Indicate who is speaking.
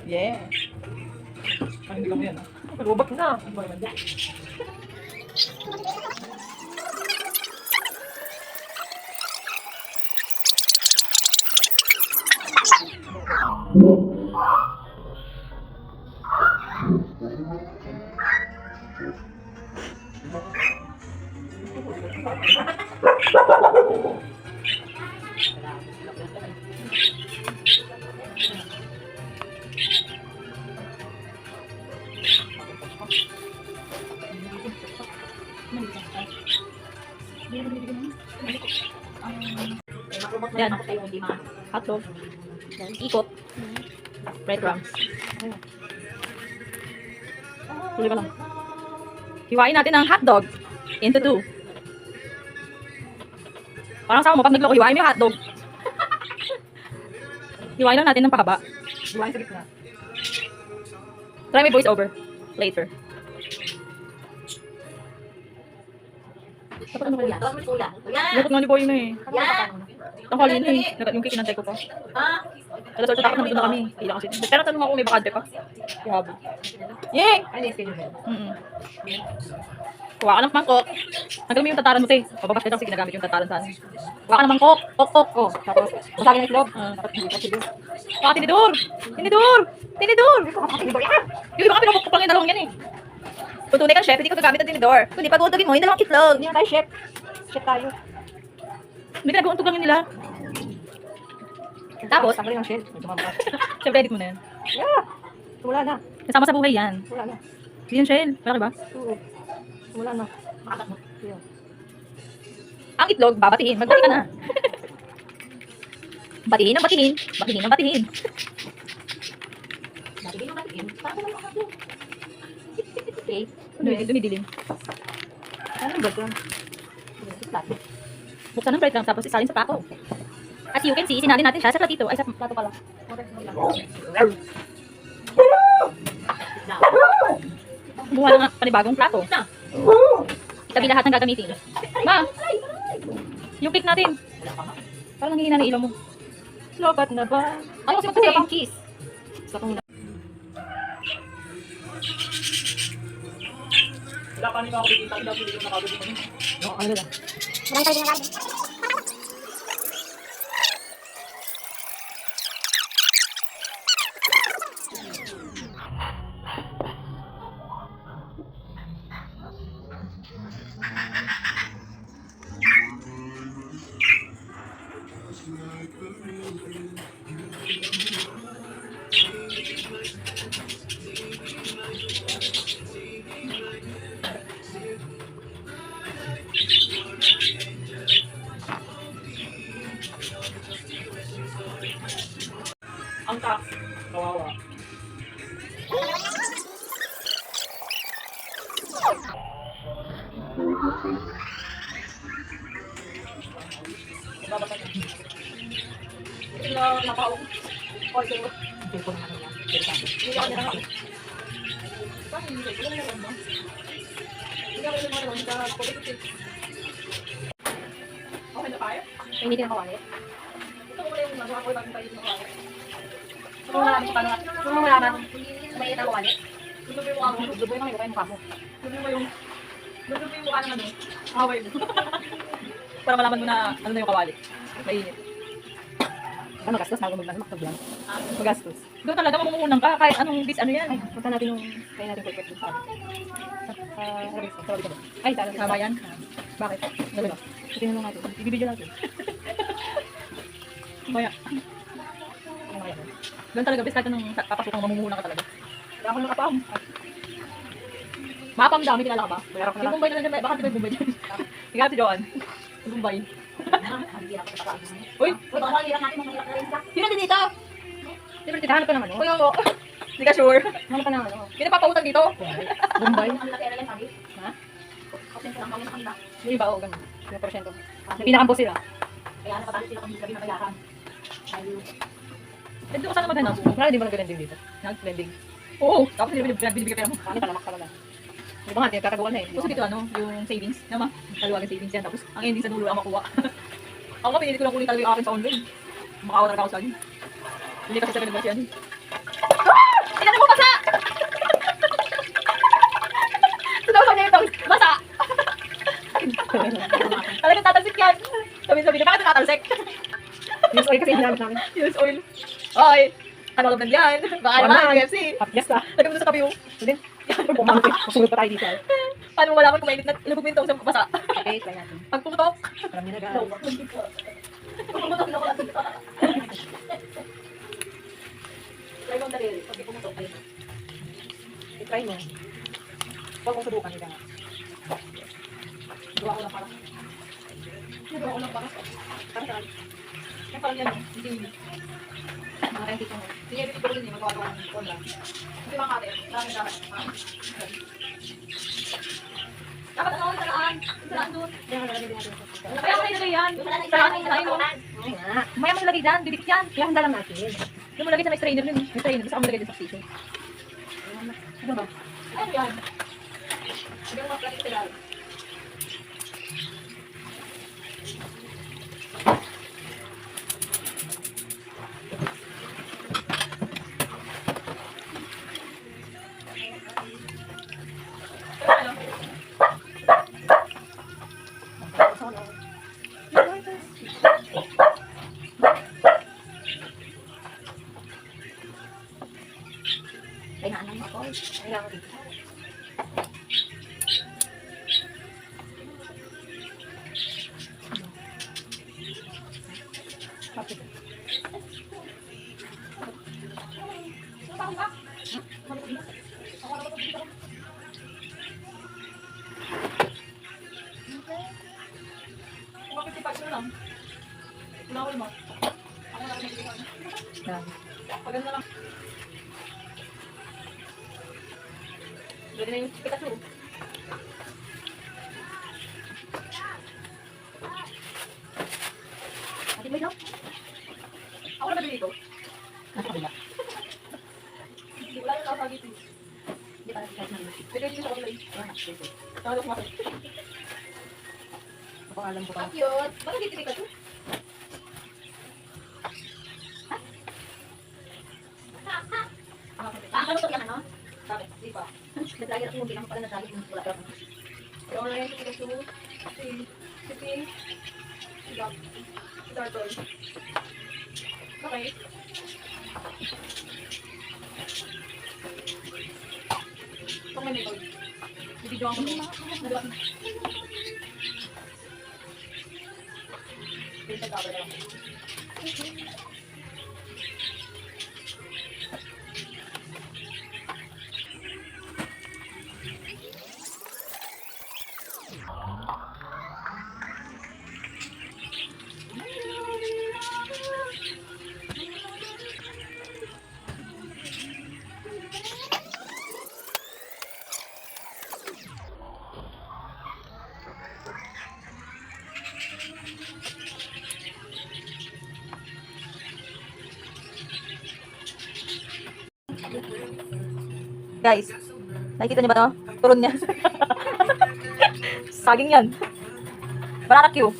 Speaker 1: Yeah. Ano hindi kami yan, ah. Robot na. Ano ba naman dyan? Yan. Hotdog. Yan. Ikot. Breadcrumbs. Tuloy ka lang. Hiwain natin ang hotdog into two. Parang sama mo, pag nagloko, hiwain mo yung hotdog. Hiwain lang natin ng pahaba. Hiwain sa gitna. Try my voice over later. Dapat ano kaya? Lukot nga ni Boy na eh. Tangkali na eh. Yung kikinantay ko pa. Alas 8 tapos nandito na kami. Hila kasi. Pero tanong ako, may bakante pa. Ihabo. Yay! Kuha ka ng mangkok. Hanggang mo yung tataran mo, te. Pababas ka daw, sige, nagamit yung tataran sa ano. Kuha ka ng mangkok. Kok. Oh, tapos, masagin ang itlog. Kuha, tinidor! Tinidor! Tinidor! Yung iba ka pinapukpok lang yung dalawang yan eh. Kung tunay kang chef, hindi ko gagamit ang tinidor. Kundi pag uutugin mo, yung dalawang itlog. Hindi na tayo chef. Chef tayo. Hindi ka nag-uuntog lang yun nila. Tapos, tanggalin ang shell. Siyempre, edit mo na yan. Yeah! Wala na. Kasama sa buhay yan. Wala na. Hindi yung shell. Malaki ba? Oo. Wala na. Makakat mo. Yeah. Ang itlog, babatiin. Magbati ka na. Batiin ang batiin. Batiin ang batiin. Batiin ang batiin. Parang naman ako. Okay. Dumidilim. Anong ba ito? Buksan ng breadcrumbs tapos isalin sa plato. As you can see, sinalin natin siya sa platito. Ay, sa plato pala. Buha ng panibagong plato. Itabi lahat ng gagamitin. Ma! Yung cake natin. Parang nanghihina ng ilaw mo. Lobat na ba? Ayaw kasi magpapula pang cheese. Gusto kong wala pa nila ako dito. Wala pa nila ako dito. No, ano lang. Marami tayo ginagawa. Ang tax, kawawa. Okay na tayo? Hindi na kawali. Ito ko yung nagawa ko yung tayo ng kawali. Gusto mo malaman may ito kawali? Gusto mo yung mukha mo? Gusto mo yung mukha mo? Gusto mo yung mukha naman mo? Away mo. Para malaman mo na ano na yung kawali. Mainit. Magastos na ako magmaktag lang. Magastos. Doon talaga mamumunan ka kahit anong bis ano yan. Ay, punta natin yung kaya natin pulpet dun sa ay, tama yan. Bakit? Gawin mo. Tingnan mo natin. Ibibidyo natin. Maya. Doon talaga bis kahit anong papasukang mamumunan ka talaga. Kaya ako nakapam. Mapam dami, kilala ka ba? Yung Bombay na lang dyan. Baka di ba yung Bombay dyan? Ikaw si Joan. Yung Bombay. Uy! Sino din dito? Sino dito? Hanap ka naman, no? Uy, oo. Hindi ka sure. Hanap ka naman, no? Hindi na papautang dito? Bombay. Ha? Yung iba, oo, ganun. 1%. Pinakambos sila. Kaya napatali sila kung hindi kami nabayaran. Dito ka sana maghanap. Wala, di ba nag-blending dito? Nag-blending. Oo, tapos binibigay pera mo. Kami talamak talaga. Di ba nga, tinatagawa na eh. Kasi dito ano, yung savings. Naman, taluwagan savings yan. Tapos, ang ending sa dulo ang makuha. Ako nga, pinili ko lang kunin talaga yung akin sa online. Makawa talaga ako sa akin. Hindi kasi sa pinagwas yan. Talagang tatalsik yan. Sabi niya, bakit tatalsik?
Speaker 2: Use oil kasi hinamit namin.
Speaker 1: Use oil. Oy, ano laban yan? Baka naman, KFC.
Speaker 2: Hapyas na.
Speaker 1: Lagyan mo na sa kape, oh.
Speaker 2: Then, pumunti. Masunod pa tayo dito.
Speaker 1: Paano mo malaman kung mainit na lubog mo yung sa basa?
Speaker 2: Okay, try natin.
Speaker 1: Pag pumutok.
Speaker 2: Alam niyo na guys.
Speaker 1: Pumutok na wala. Try mo ang daliri. Pag pumutok, ayun.
Speaker 2: I-try mo. Huwag mong subukan nila nga.
Speaker 1: Gawa ko lang para. Gawa ko lang para.
Speaker 2: Para saan?
Speaker 1: Yan parang yan, hindi yun. Mga tayo dito mo. Sige, dito ko rin yung magawa ng online. Hindi mga kate, dami. Dapat ano ang talaan? Talaan doon.
Speaker 2: Kaya nga nalagay natin.
Speaker 1: Kaya ako nilagay yan. Talaan ang talaan mo.
Speaker 2: Ay nga.
Speaker 1: Maya mo nilagay dyan, didikit yan.
Speaker 2: Kaya handa lang natin.
Speaker 1: Yung mo lagay sa may strainer yun. May strainer, gusto ko mo lagay din sa station.
Speaker 2: Ano ba?
Speaker 1: Ano yan? Sige mo kapatid sila.
Speaker 2: Kailangan lang ako. Kailangan dito.
Speaker 1: Paganda lang. Pwede na yung Pikachu.
Speaker 2: Ate mo ito?
Speaker 1: Ako na ba dito?
Speaker 2: Nasa kabila.
Speaker 1: Hindi wala yung nakasagit eh.
Speaker 2: Hindi pa natin namin.
Speaker 1: Pwede dito sa online. Nakalo ko masakit.
Speaker 2: Napangalan ko pa.
Speaker 1: Ang cute. Bakit dito Pikachu?
Speaker 2: Ano to yan, ano?
Speaker 1: Bakit? Di pa.
Speaker 2: Nag-lagi ako yung pinang pala nag-lagi yung wala pa.
Speaker 1: Yung online yung Pikachu. Si Pink. Si Gab. Si Turtle. Okay. Kung may makeup. Ibidyoan ko ito. Nagawa ko. Pinta cover na lang. Guys, nakikita niyo ba to? Turon niya. Saging yan. Banana Q.